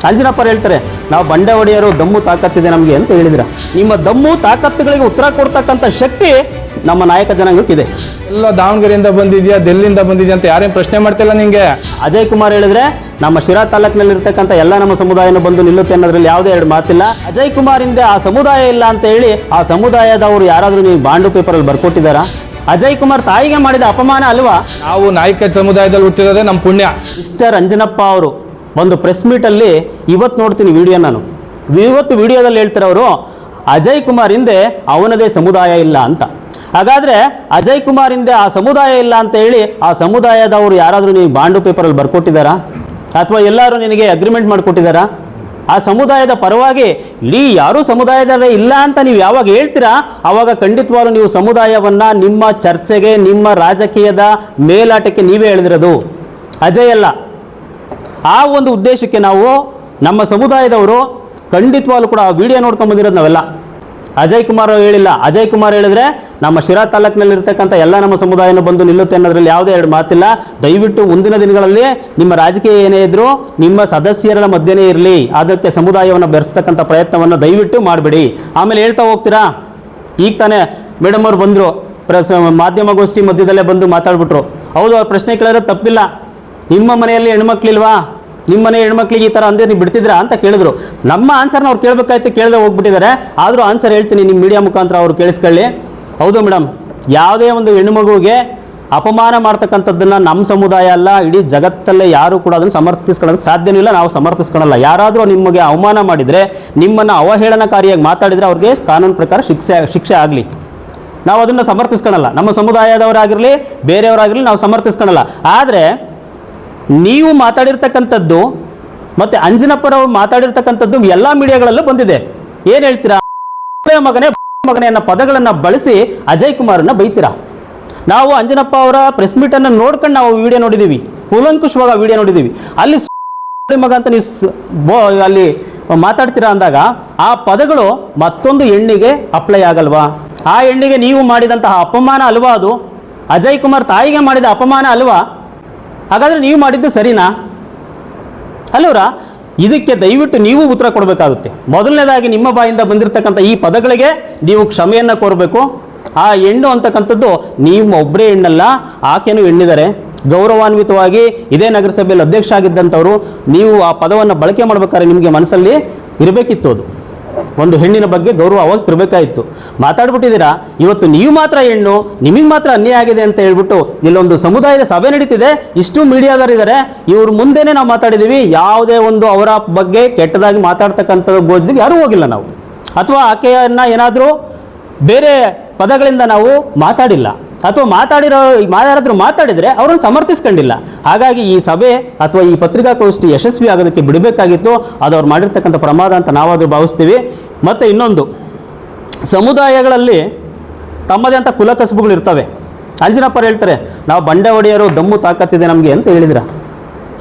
ಅಂಜನಪ್ಪರು ಹೇಳ್ತಾರೆ, ನಾವು ಬಂಡೆ ಒಡೆಯರು, ದಮ್ಮು ತಾಕತ್ತಿದೆ ನಮಗೆ ಅಂತ ಹೇಳಿದ್ರ. ನಿಮ್ಮ ದಮ್ಮು ತಾಕತ್ತುಗಳಿಗೆ ಉತ್ತರ ಕೊಡ್ತಕ್ಕಂಥ ಶಕ್ತಿ ನಮ್ಮ ನಾಯಕ ಜನಾಂಗಕ್ಕಿದೆ. ಎಲ್ಲ ದಾವಣಗೆರೆಯಿಂದ ಬಂದಿದ್ಯಾ, ಡೆಲ್ಲಿಯಿಂದ ಬಂದಿದ್ಯಾ ಅಂತ ಯಾರೇನು ಪ್ರಶ್ನೆ ಮಾಡ್ತಿಲ್ಲ ನಿಂಗೆ. ಅಜಯ್ ಕುಮಾರ್ ಹೇಳಿದ್ರೆ ನಮ್ಮ ಶಿರಾ ತಾಲೂಕಿನಲ್ಲಿ ಇರ್ತಕ್ಕಂಥ ಎಲ್ಲ ನಮ್ಮ ಸಮುದಾಯನ ಬಂದು ನಿಲ್ಲುತ್ತೆ ಅನ್ನೋದ್ರಲ್ಲಿ ಯಾವುದೇ ಎರಡು ಮಾತಿಲ್ಲ. ಅಜಯ್ ಕುಮಾರ್ ಹಿಂದೆ ಆ ಸಮುದಾಯ ಇಲ್ಲ ಅಂತ ಹೇಳಿ ಆ ಸಮುದಾಯದವರು ಯಾರಾದರೂ ನೀವು ಬಾಂಡು ಪೇಪರಲ್ಲಿ ಬರ್ಕೊಟ್ಟಿದ್ದಾರಾ? ಅಜಯ್ ಕುಮಾರ್ ತಾಯಿಗೆ ಮಾಡಿದ ಅಪಮಾನ ಅಲ್ವಾ? ನಾವು ನಾಯಕ ಸಮುದಾಯದಲ್ಲಿ ಹುಟ್ಟಿರೋದೇ ನಮ್ಮ ಪುಣ್ಯ. ಮಿಸ್ಟರ್ ಅಂಜನಪ್ಪ ಅವರು ಒಂದು ಪ್ರೆಸ್ ಮೀಟಲ್ಲಿ ಇವತ್ತು ನೋಡ್ತೀನಿ ವಿಡಿಯೋ, ನಾನು ಇವತ್ತು ವಿಡಿಯೋದಲ್ಲಿ ಹೇಳ್ತಾರೆ ಅವರು ಅಜಯ್ ಕುಮಾರ್ ಹಿಂದೆ ಅವನದೇ ಸಮುದಾಯ ಇಲ್ಲ ಅಂತ. ಹಾಗಾದ್ರೆ ಅಜಯ್ ಕುಮಾರ್ ಹಿಂದೆ ಆ ಸಮುದಾಯ ಇಲ್ಲ ಅಂತ ಹೇಳಿ ಆ ಸಮುದಾಯದವರು ಯಾರಾದರೂ ನೀವು ಬಾಂಡು ಪೇಪರಲ್ಲಿ ಬರ್ಕೊಟ್ಟಿದ್ದಾರಾ? ಅಥವಾ ಎಲ್ಲರೂ ನಿನಗೆ ಅಗ್ರಿಮೆಂಟ್ ಮಾಡಿಕೊಟ್ಟಿದ್ದಾರಾ? ಆ ಸಮುದಾಯದ ಪರವಾಗಿ ಇಲ್ಲಿ ಯಾರೂ ಸಮುದಾಯದಲ್ಲೇ ಇಲ್ಲ ಅಂತ ನೀವು ಯಾವಾಗ ಹೇಳ್ತೀರಾ ಆವಾಗ ಖಂಡಿತವಾಗ್ಲೂ ನೀವು ಸಮುದಾಯವನ್ನ ನಿಮ್ಮ ಚರ್ಚೆಗೆ, ನಿಮ್ಮ ರಾಜಕೀಯದ ಮೇಲಾಟಕ್ಕೆ ನೀವೇ ಎಳೆದಿರೋದು, ಅಜಯ್ ಅಲ್ಲ. ಆ ಒಂದು ಉದ್ದೇಶಕ್ಕೆ ನಾವು ನಮ್ಮ ಸಮುದಾಯದವರು ಖಂಡಿತವಾಗ್ಲೂ ಕೂಡ ಆ ವಿಡಿಯೋ ನೋಡ್ಕೊಂಡು ಬಂದಿರೋದು ನಾವೆಲ್ಲ. ಅಜಯ್ ಕುಮಾರ್ ಹೇಳಿಲ್ಲ. ಅಜಯ್ ಕುಮಾರ್ ಹೇಳಿದ್ರೆ ನಮ್ಮ ಶಿರಾ ತಾಲೂಕಿನಲ್ಲಿರ್ತಕ್ಕಂಥ ಎಲ್ಲ ನಮ್ಮ ಸಮುದಾಯನ ಬಂದು ನಿಲ್ಲುತ್ತೆ ಅನ್ನೋದ್ರಲ್ಲಿ ಯಾವುದೇ ಎರಡು ಮಾತಿಲ್ಲ. ದಯವಿಟ್ಟು ಮುಂದಿನ ದಿನಗಳಲ್ಲಿ ನಿಮ್ಮ ರಾಜಕೀಯ ಏನೇ ಇದ್ರೂ ನಿಮ್ಮ ಸದಸ್ಯರ ಮಧ್ಯೆನೇ ಇರಲಿ, ಅದಕ್ಕೆ ಸಮುದಾಯವನ್ನು ಬೆರೆಸ್ತಕ್ಕಂಥ ಪ್ರಯತ್ನವನ್ನು ದಯವಿಟ್ಟು ಮಾಡಬೇಡಿ. ಆಮೇಲೆ ಹೇಳ್ತಾ ಹೋಗ್ತೀರಾ, ಈಗ ತಾನೇ ಮೇಡಮ್ ಅವ್ರು ಬಂದರು, ಮಾಧ್ಯಮಗೋಷ್ಠಿ ಮಧ್ಯದಲ್ಲೇ ಬಂದು ಮಾತಾಡ್ಬಿಟ್ರು. ಹೌದು, ಅವ್ರ ಪ್ರಶ್ನೆ ಕೇಳಿದ್ರೆ ತಪ್ಪಿಲ್ಲ. ನಿಮ್ಮ ಮನೆಯಲ್ಲಿ ಹೆಣ್ಮಕ್ಳಿಲ್ವಾ? ನಿಮ್ಮ ಮನೆ ಹೆಣ್ಮಕ್ಳಿಗೆ ಈ ಥರ ಅಂದೇ ನೀವು ಬಿಡ್ತಿದ್ರಾ ಅಂತ ಕೇಳಿದ್ರು. ನಮ್ಮ ಆನ್ಸರ್ನ ಅವ್ರು ಕೇಳಬೇಕಾಯ್ತು, ಕೇಳದೆ ಹೋಗ್ಬಿಟ್ಟಿದ್ದಾರೆ. ಆದರೂ ಆನ್ಸರ್ ಹೇಳ್ತೀನಿ, ನಿಮ್ಮ ಮೀಡಿಯಾ ಮುಖಾಂತರ ಅವ್ರು ಕೇಳಿಸ್ಕೊಳ್ಳಿ. ಹೌದು ಮೇಡಮ್, ಯಾವುದೇ ಒಂದು ಹೆಣ್ಣುಮಗುವಿಗೆ ಅಪಮಾನ ಮಾಡ್ತಕ್ಕಂಥದ್ದನ್ನು ನಮ್ಮ ಸಮುದಾಯ ಅಲ್ಲ, ಇಡೀ ಜಗತ್ತಲ್ಲೇ ಯಾರು ಕೂಡ ಅದನ್ನು ಸಮರ್ಥಿಸ್ಕೊಳ್ಳೋದಕ್ಕೆ ಸಾಧ್ಯನೂ ಇಲ್ಲ, ನಾವು ಸಮರ್ಥಿಸ್ಕೊಳ್ಳಲ್ಲ. ಯಾರಾದರೂ ನಿಮಗೆ ಅವಮಾನ ಮಾಡಿದರೆ, ನಿಮ್ಮನ್ನು ಅವಹೇಳನಕಾರಿಯಾಗಿ ಮಾತಾಡಿದರೆ ಅವ್ರಿಗೆ ಕಾನೂನು ಪ್ರಕಾರ ಶಿಕ್ಷೆ ಆಗಲಿ. ನಾವು ಅದನ್ನು ಸಮರ್ಥಿಸ್ಕೊಳ್ಳಲ್ಲ. ನಮ್ಮ ಸಮುದಾಯದವರಾಗಿರಲಿ ಬೇರೆಯವರಾಗಿರಲಿ ನಾವು ಸಮರ್ಥಿಸ್ಕೊಳ್ಳಲ್ಲ. ಆದರೆ ನೀವು ಮಾತಾಡಿರ್ತಕ್ಕಂಥದ್ದು ಮತ್ತು ಅಂಜನಪ್ಪರವರು ಮಾತಾಡಿರ್ತಕ್ಕಂಥದ್ದು ಎಲ್ಲ ಮೀಡಿಯಾಗಳಲ್ಲೂ ಬಂದಿದೆ. ಏನು ಹೇಳ್ತೀರಾ? ಮಗನೇ ಮಗನೇ ಅನ್ನೋ ಪದಗಳನ್ನು ಬಳಸಿ ಅಜಯ್ ಕುಮಾರನ್ನ ಬೈತೀರಾ. ನಾವು ಅಂಜನಪ್ಪ ಅವರ ಪ್ರೆಸ್ ಮೀಟನ್ನು ನೋಡ್ಕೊಂಡು ನಾವು ವಿಡಿಯೋ ನೋಡಿದ್ದೀವಿ, ಕೂಲಂಕುಷವಾಗ ವಿಡಿಯೋ ನೋಡಿದ್ದೀವಿ. ಅಲ್ಲಿ ಮಗ ಅಂತ ನೀವು ಅಲ್ಲಿ ಮಾತಾಡ್ತೀರಾ ಅಂದಾಗ ಆ ಪದಗಳು ಮತ್ತೊಂದು ಹೆಣ್ಣಿಗೆ ಅಪ್ಲೈ ಆಗಲ್ವಾ? ಆ ಹೆಣ್ಣಿಗೆ ನೀವು ಮಾಡಿದಂತಹ ಅಪಮಾನ ಅಲ್ವಾ ಅದು? ಅಜಯ್ ಕುಮಾರ್ ತಾಯಿಗೆ ಮಾಡಿದ ಅಪಮಾನ ಅಲ್ವಾ? ಹಾಗಾದರೆ ನೀವು ಮಾಡಿದ್ದು ಸರಿನಾ ಅಲ್ಲವರ? ಇದಕ್ಕೆ ದಯವಿಟ್ಟು ನೀವು ಉತ್ತರ ಕೊಡಬೇಕಾಗುತ್ತೆ. ಮೊದಲನೇದಾಗಿ ನಿಮ್ಮ ಬಾಯಿಂದ ಬಂದಿರತಕ್ಕಂಥ ಈ ಪದಗಳಿಗೆ ನೀವು ಕ್ಷಮೆಯನ್ನು ಕೋರಬೇಕು. ಆ ಹೆಣ್ಣು ಅಂತಕ್ಕಂಥದ್ದು ನೀವು ಒಬ್ಬರೇ ಹೆಣ್ಣಲ್ಲ, ಆಕೆನೂ ಹೆಣ್ಣಿದ್ದಾರೆ. ಗೌರವಾನ್ವಿತವಾಗಿ ಇದೇ ನಗರಸಭೆಯಲ್ಲಿ ಅಧ್ಯಕ್ಷ ಆಗಿದ್ದಂಥವರು ನೀವು ಆ ಪದವನ್ನು ಬಳಕೆ ಮಾಡಬೇಕಾದ್ರೆ ನಿಮಗೆ ಮನಸ್ಸಲ್ಲಿ ಇರಬೇಕಿತ್ತು. ಅದು ಒಂದು ಹೆಣ್ಣಿನ ಬಗ್ಗೆ ಗೌರವ ಅವಾಗ ತಿರಬೇಕಾಯಿತು. ಮಾತಾಡ್ಬಿಟ್ಟಿದ್ದೀರಾ. ಇವತ್ತು ನೀವು ಮಾತ್ರ ಹೆಣ್ಣು, ನಿಮಗೆ ಮಾತ್ರ ಅನ್ಯಾಯ ಆಗಿದೆ ಅಂತ ಹೇಳ್ಬಿಟ್ಟು ಇಲ್ಲೊಂದು ಸಮುದಾಯದ ಸಭೆ ನಡೀತಿದೆ, ಇಷ್ಟು ಮೀಡಿಯಾದವರಿದ್ದಾರೆ, ಇವ್ರ ಮುಂದೆನೇ ನಾವು ಮಾತಾಡಿದ್ದೀವಿ. ಯಾವುದೇ ಒಂದು ಅವರ ಬಗ್ಗೆ ಕೆಟ್ಟದಾಗಿ ಮಾತಾಡ್ತಕ್ಕಂಥ ಗೋಜಿಗೆ ಯಾರೂ ಹೋಗಿಲ್ಲ ನಾವು, ಅಥವಾ ಆಕೆಯನ್ನು ಏನಾದರೂ ಬೇರೆ ಪದಗಳಿಂದ ನಾವು ಮಾತಾಡಿಲ್ಲ, ಅಥವಾ ಯಾರಾದರೂ ಮಾತಾಡಿದರೆ ಅವರನ್ನು ಸಮರ್ಥಿಸ್ಕೊಂಡಿಲ್ಲ. ಹಾಗಾಗಿ ಈ ಸಭೆ ಅಥವಾ ಈ ಪತ್ರಿಕಾಗೋಷ್ಠಿ ಯಶಸ್ವಿ ಆಗೋದಕ್ಕೆ ಬಿಡಬೇಕಾಗಿತ್ತು. ಅದು ಅವ್ರು ಮಾಡಿರ್ತಕ್ಕಂಥ ಪ್ರಮಾದ ಅಂತ ನಾವಾದರೂ ಭಾವಿಸ್ತೀವಿ. ಮತ್ತು ಇನ್ನೊಂದು, ಸಮುದಾಯಗಳಲ್ಲಿ ತಮ್ಮದೇ ಅಂತ ಕುಲಕಸಬುಗಳು ಇರ್ತವೆ. ಅಂಜನಪ್ಪರು ಹೇಳ್ತಾರೆ, ನಾವು ಬಂಡೆ ಒಡೆಯರು, ದಮ್ಮು ತಾಕತ್ತಿದೆ ನಮಗೆ ಅಂತ ಹೇಳಿದ್ರ.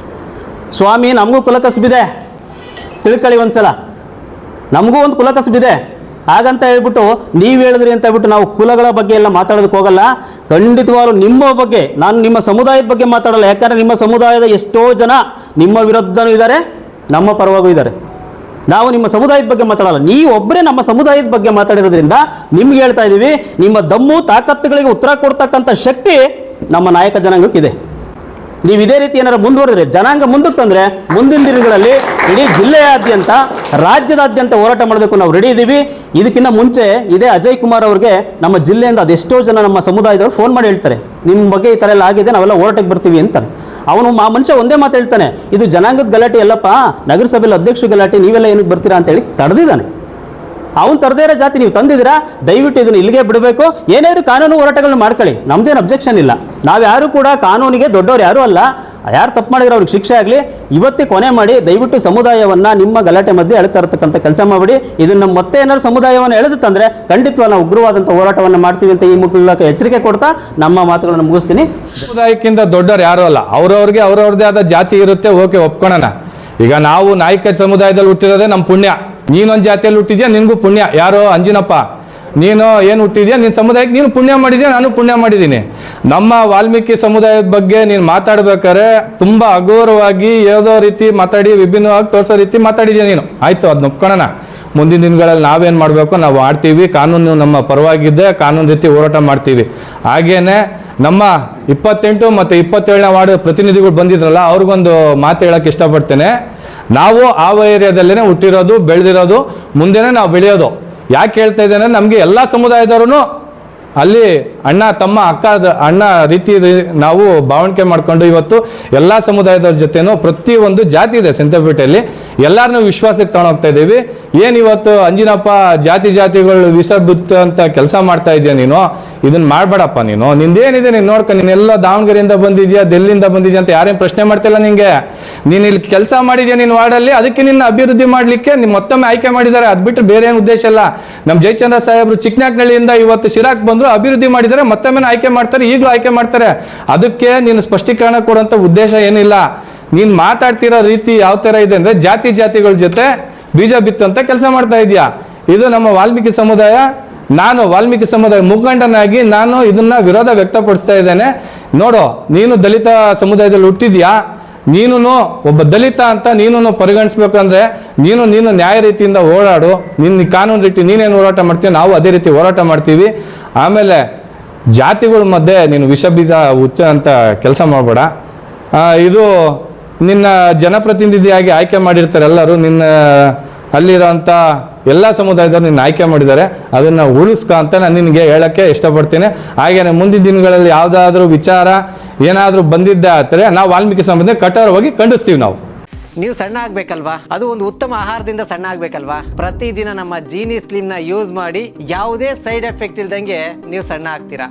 ಸ್ವಾಮಿ, ನಮಗೂ ಕುಲಕಸಬಿದೆ, ತಿಳ್ಕೊಳ್ಳಿ ಒಂದ್ಸಲ. ನಮಗೂ ಒಂದು ಕುಲಕಸಬಿದೆ. ಹಾಗಂತ ಹೇಳ್ಬಿಟ್ಟು ನೀವು ಹೇಳಿದ್ರಿ ಅಂತ ಹೇಳ್ಬಿಟ್ಟು ನಾವು ಕುಲಗಳ ಬಗ್ಗೆ ಎಲ್ಲ ಮಾತಾಡೋದಕ್ಕೆ ಹೋಗಲ್ಲ. ಖಂಡಿತವಾಗ್ಲೂ ನಿಮ್ಮ ಬಗ್ಗೆ, ನಾನು ನಿಮ್ಮ ಸಮುದಾಯದ ಬಗ್ಗೆ ಮಾತಾಡಲ್ಲ. ಯಾಕಂದರೆ ನಿಮ್ಮ ಸಮುದಾಯದ ಎಷ್ಟೋ ಜನ ನಿಮ್ಮ ವಿರುದ್ಧನೂ ಇದ್ದಾರೆ, ನಮ್ಮ ಪರವಾಗೂ ಇದ್ದಾರೆ. ನಾವು ನಿಮ್ಮ ಸಮುದಾಯದ ಬಗ್ಗೆ ಮಾತಾಡಲ್ಲ. ನೀವು ಒಬ್ಬರೇ ನಮ್ಮ ಸಮುದಾಯದ ಬಗ್ಗೆ ಮಾತಾಡಿರೋದ್ರಿಂದ ನಿಮ್ಗೆ ಹೇಳ್ತಾ ಇದ್ದೀವಿ, ನಿಮ್ಮ ದಮ್ಮು ತಾಕತ್ತುಗಳಿಗೆ ಉತ್ತರ ಕೊಡ್ತಕ್ಕಂಥ ಶಕ್ತಿ ನಮ್ಮ ನಾಯಕ ಜನಾಂಗಕ್ಕಿದೆ. ನೀವು ಇದೇ ರೀತಿ ಏನಾರು ಮುಂದುವರೆದ್ರೆ, ಜನಾಂಗ ಮುಂದಕ್ಕೆ ತಂದರೆ ಮುಂದಿನ ದಿನಗಳಲ್ಲಿ ಇಡೀ ಜಿಲ್ಲೆಯಾದ್ಯಂತ, ರಾಜ್ಯದಾದ್ಯಂತ ಹೋರಾಟ ಮಾಡೋದಕ್ಕೂ ನಾವು ರೆಡಿ ಇದ್ದೀವಿ. ಇದಕ್ಕಿಂತ ಮುಂಚೆ ಇದೇ ಅಜಯ್ ಕುಮಾರ್ ಅವ್ರಿಗೆ ನಮ್ಮ ಜಿಲ್ಲೆಯಿಂದ ಅದೆಷ್ಟೋ ಜನ ನಮ್ಮ ಸಮುದಾಯದವರು ಫೋನ್ ಮಾಡಿ ಹೇಳ್ತಾರೆ, ನಿಮ್ಮ ಬಗ್ಗೆ ಈ ಥರ ಎಲ್ಲ ಆಗಿದೆ, ನಾವೆಲ್ಲ ಹೋರಾಟಕ್ಕೆ ಬರ್ತೀವಿ ಅಂತಾರೆ. ಅವನು ಆ ಮನುಷ್ಯ ಒಂದೇ ಮಾತು ಹೇಳ್ತಾನೆ, ಇದು ಜನಾಂಗದ ಗಲಾಟೆ ಎಲ್ಲಪ್ಪ, ನಗರಸಭೆಯಲ್ಲಿ ಅಧ್ಯಕ್ಷ ಗಲಾಟೆ, ನೀವೆಲ್ಲ ಏನಕ್ಕೆ ಬರ್ತೀರಾ ಅಂತೇಳಿ ತಡೆದಿದ್ದಾನೆ. ಅವನು ತರದೇ ಇರೋ ಜಾತಿ ನೀವು ತಂದಿದ್ದೀರಾ, ದಯವಿಟ್ಟು ಇದನ್ನು ಇಲ್ಲಿಗೆ ಬಿಡಬೇಕು. ಏನಾದರೂ ಕಾನೂನು ಹೋರಾಟಗಳನ್ನ ಮಾಡ್ಕೊಳ್ಳಿ, ನಮ್ದೇನು ಅಬ್ಜೆಕ್ಷನ್ ಇಲ್ಲ. ನಾವು ಯಾರು ಕೂಡ ಕಾನೂನಿಗೆ ದೊಡ್ಡವ್ರು ಯಾರೂ ಅಲ್ಲ. ಯಾರು ತಪ್ಪು ಮಾಡಿದ್ರೆ ಅವ್ರಿಗೆ ಶಿಕ್ಷೆ ಆಗಲಿ. ಇವತ್ತೇ ಕೊನೆ ಮಾಡಿ ದಯವಿಟ್ಟು ಸಮುದಾಯವನ್ನು ನಿಮ್ಮ ಗಲಾಟೆ ಮಧ್ಯೆ ಎಳ್ತಾ ಇರತಕ್ಕಂಥ ಕೆಲಸ ಮಾಡಿಬಿಡಿ. ಇದನ್ನು ಮತ್ತೆ ಏನಾದ್ರು ಸಮುದಾಯವನ್ನು ಎಳೆದು ತಂದರೆ ಖಂಡಿತವಾಗಿ ನಾವು ಉಗ್ರವಾದಂಥ ಹೋರಾಟವನ್ನು ಮಾಡ್ತೀವಿ ಅಂತ ಈ ಮೂಲಕ ಎಚ್ಚರಿಕೆ ಕೊಡ್ತಾ ನಮ್ಮ ಮಾತುಗಳನ್ನು ಮುಗಿಸ್ತೀನಿ. ಸಮುದಾಯಕ್ಕಿಂತ ದೊಡ್ಡವ್ರು ಯಾರು ಅಲ್ಲ, ಅವ್ರವ್ರಿಗೆ ಅವ್ರವ್ರದ್ದೇ ಆದ ಜಾತಿ ಇರುತ್ತೆ, ಓಕೆ ಒಪ್ಕೊಳ್ಳೋಣ. ಈಗ ನಾವು ನಾಯಕ ಸಮುದಾಯದಲ್ಲಿ ಹುಟ್ಟಿರೋದೇ ನಮ್ಮ ಪುಣ್ಯ. ನೀನೊಂದು ಜಾತಿಯಲ್ಲಿ ಹುಟ್ಟಿದ್ಯಾ, ನಿನಗೂ ಪುಣ್ಯ. ಯಾರೋ ಅಂಜಿನಪ್ಪ ನೀನು ಏನು ಹುಟ್ಟಿದ್ಯಾ, ನಿನ್ನ ಸಮುದಾಯಕ್ಕೆ ನೀನು ಪುಣ್ಯ ಮಾಡಿದ್ಯಾ, ನಾನು ಪುಣ್ಯ ಮಾಡಿದ್ದೀನಿ. ನಮ್ಮ ವಾಲ್ಮೀಕಿ ಸಮುದಾಯದ ಬಗ್ಗೆ ನೀನು ಮಾತಾಡ್ಬೇಕಾದ್ರೆ ತುಂಬ ಅಗೌರವವಾಗಿ ಯಾವುದೋ ರೀತಿ ಮಾತಾಡಿ ವಿಭಿನ್ನವಾಗಿ ತೋರಿಸೋ ರೀತಿ ಮಾತಾಡಿದ್ಯಾ ನೀನು. ಆಯಿತು, ಅದನ್ನ ಒಪ್ಕೊಳ್ಳೋಣ. ಮುಂದಿನ ದಿನಗಳಲ್ಲಿ ನಾವೇನು ಮಾಡಬೇಕು ನಾವು ಆಡ್ತೀವಿ, ಕಾನೂನು ನಮ್ಮ ಪರವಾಗಿದ್ದೆ ಕಾನೂನು ರೀತಿ ಹೋರಾಟ ಮಾಡ್ತೀವಿ. ಹಾಗೇನೆ ನಮ್ಮ 28 ಮತ್ತು 27ನೇ ವಾರ್ಡ್ ಪ್ರತಿನಿಧಿಗಳು ಬಂದಿದ್ರಲ್ಲ, ಅವ್ರಿಗೊಂದು ಮಾತು ಹೇಳೋಕ್ಕೆ ಇಷ್ಟಪಡ್ತೇನೆ. ನಾವು ಆ ಏರಿಯಾದಲ್ಲೇ ಹುಟ್ಟಿರೋದು, ಬೆಳೆದಿರೋದು, ಮುಂದೆನೇ ನಾವು ಬೆಳೆಯೋದು. ಯಾಕೆ ಹೇಳ್ತಾ ಇದ್ದೇನೆ, ನಮಗೆ ಎಲ್ಲ ಸಮುದಾಯದವರು ಅಲ್ಲಿ ಅಣ್ಣ ತಮ್ಮ ಅಣ್ಣ ರೀತಿ ನಾವು ಭಾವಣಿಕೆ ಮಾಡ್ಕೊಂಡು ಇವತ್ತು ಎಲ್ಲ ಸಮುದಾಯದವ್ರ ಜೊತೆನೂ ಪ್ರತಿಯೊಂದು ಜಾತಿ ಇದೆ ಸಂತೆಪೇಟೆಯಲ್ಲಿ, ಎಲ್ಲರನ್ನೂ ವಿಶ್ವಾಸಕ್ಕೆ ತಗೊಂಡೋಗ್ತಾ ಇದ್ದೀವಿ. ಏನು ಇವತ್ತು ಅಂಜಿನಪ್ಪ ಜಾತಿಗಳು ವಿಷ ಬಿತ್ತು ಅಂತ ಕೆಲಸ ಮಾಡ್ತಾ ಇದೆಯಾ ನೀನು, ಇದನ್ನ ಮಾಡಬೇಡಪ್ಪ. ನಿಂದೇನಿದೆ ನೀನು ನೋಡ್ಕೊ, ನೀನೆಲ್ಲ ದಾವಣಗೆರೆಯಿಂದ ಬಂದಿದ್ಯಾ, ಡೆಲ್ಲಿಯಿಂದ ಬಂದಿದ್ಯಾ ಅಂತ ಯಾರೇನು ಪ್ರಶ್ನೆ ಮಾಡ್ತಿಲ್ಲ ನಿಂಗೆ. ನೀನು ಇಲ್ಲಿ ಕೆಲಸ ಮಾಡಿದ್ಯಾ ನಿನ್ನ ವಾರ್ಡಲ್ಲಿ, ಅದಕ್ಕೆ ನಿನ್ನ ಅಭಿವೃದ್ಧಿ ಮಾಡಲಿಕ್ಕೆ ನಿಮ್ಮ ಮತ್ತೊಮ್ಮೆ ಆಯ್ಕೆ ಮಾಡಿದ್ದಾರೆ. ಅದು ಬಿಟ್ಟು ಬೇರೆ ಏನು ಉದ್ದೇಶ ಇಲ್ಲ. ನಮ್ಮ ಜಯಚಂದ್ರ ಸಾಹೇಬರು ಚಿಕ್ಕನಾಗ್ನಳ್ಳಿಯಿಂದ ಇವತ್ತು ಶಿರಾಕ್ ಬಂದರು, ಅಭಿವೃದ್ಧಿ ಮಾಡಿದ್ದಾರೆ, ಮತ್ತೊಮ್ಮೆ ಆಯ್ಕೆ ಮಾಡ್ತಾರೆ, ಈಗಲೂ ಆಯ್ಕೆ ಮಾಡ್ತಾರೆ. ಅದಕ್ಕೆ ನೀನು ಸ್ಪಷ್ಟೀಕರಣ ಕೊಡುವಂಥ ಉದ್ದೇಶ ಏನಿಲ್ಲ. ನೀನು ಮಾತಾಡ್ತಿರೋ ರೀತಿ ಯಾವ ಥರ ಇದೆ ಅಂದರೆ ಜಾತಿಗಳ ಜೊತೆ ಬೀಜ ಬಿತ್ತಂತ ಕೆಲಸ ಮಾಡ್ತಾ ಇದೆಯಾ. ಇದು ನಮ್ಮ ವಾಲ್ಮೀಕಿ ಸಮುದಾಯ, ನಾನು ವಾಲ್ಮೀಕಿ ಸಮುದಾಯ ಮುಖಂಡನಾಗಿ ನಾನು ಇದನ್ನ ವಿರೋಧ ವ್ಯಕ್ತಪಡಿಸ್ತಾ ಇದ್ದೇನೆ. ನೋಡು, ನೀನು ದಲಿತ ಸಮುದಾಯದಲ್ಲಿ ಹುಟ್ಟಿದ್ಯಾ, ನೀನು ಒಬ್ಬ ದಲಿತ ಅಂತ ನೀನು ಪರಿಗಣಿಸ್ಬೇಕಂದ್ರೆ ನೀನು ನ್ಯಾಯ ರೀತಿಯಿಂದ ಓಡಾಡು. ನಿನ್ನ ಕಾನೂನು ರೀತಿ ನೀನೇನು ಹೋರಾಟ ಮಾಡ್ತೀವಿ, ನಾವು ಅದೇ ರೀತಿ ಹೋರಾಟ ಮಾಡ್ತೀವಿ. ಆಮೇಲೆ ಜಾತಿಗಳ ಮಧ್ಯೆ ನೀನು ವಿಷ ಬೀಜ ಹುಚ್ಚ ಅಂತ ಕೆಲಸ ಮಾಡಬೇಡ. ಇದು ನಿನ್ನ ಜನಪ್ರತಿನಿಧಿಯಾಗಿ ಆಯ್ಕೆ ಮಾಡಿರ್ತಾರೆ ಎಲ್ಲರೂ, ನಿನ್ನ ಅಲ್ಲಿರೋಂಥ ಎಲ್ಲ ಸಮುದಾಯದವ್ರು ನಿನ್ನ ಆಯ್ಕೆ ಮಾಡಿದ್ದಾರೆ, ಅದನ್ನು ಉಳಿಸ್ಕ ಅಂತ ನಾನು ನಿನಗೆ ಹೇಳೋಕ್ಕೆ ಇಷ್ಟಪಡ್ತೀನಿ. ಹಾಗೆಯೇ ಮುಂದಿನ ದಿನಗಳಲ್ಲಿ ಯಾವುದಾದ್ರೂ ವಿಚಾರ ಏನಾದರೂ ಬಂದಿದ್ದೆ ಆದರೆ ನಾವು ವಾಲ್ಮೀಕಿ ಸಮುದಾಯ ಕಠೋರವಾಗಿ ಖಂಡಿಸ್ತೀವಿ. ನೀವು ಸಣ್ಣ ಆಗ್ಬೇಕಲ್ವಾ, ಅದು ಒಂದು ಉತ್ತಮ ಆಹಾರದಿಂದ ಸಣ್ಣ ಆಗ್ಬೇಕಲ್ವಾ. ಪ್ರತಿದಿನ ನಮ್ಮ ಜೀನಿ ಸ್ಲಿಮ್ನ ಯೂಸ್ ಮಾಡಿ ಯಾವುದೇ ಸೈಡ್ ಎಫೆಕ್ಟ್ ಇಲ್ದಂಗೆ ನೀವು ಸಣ್ಣ ಆಗ್ತೀರಾ.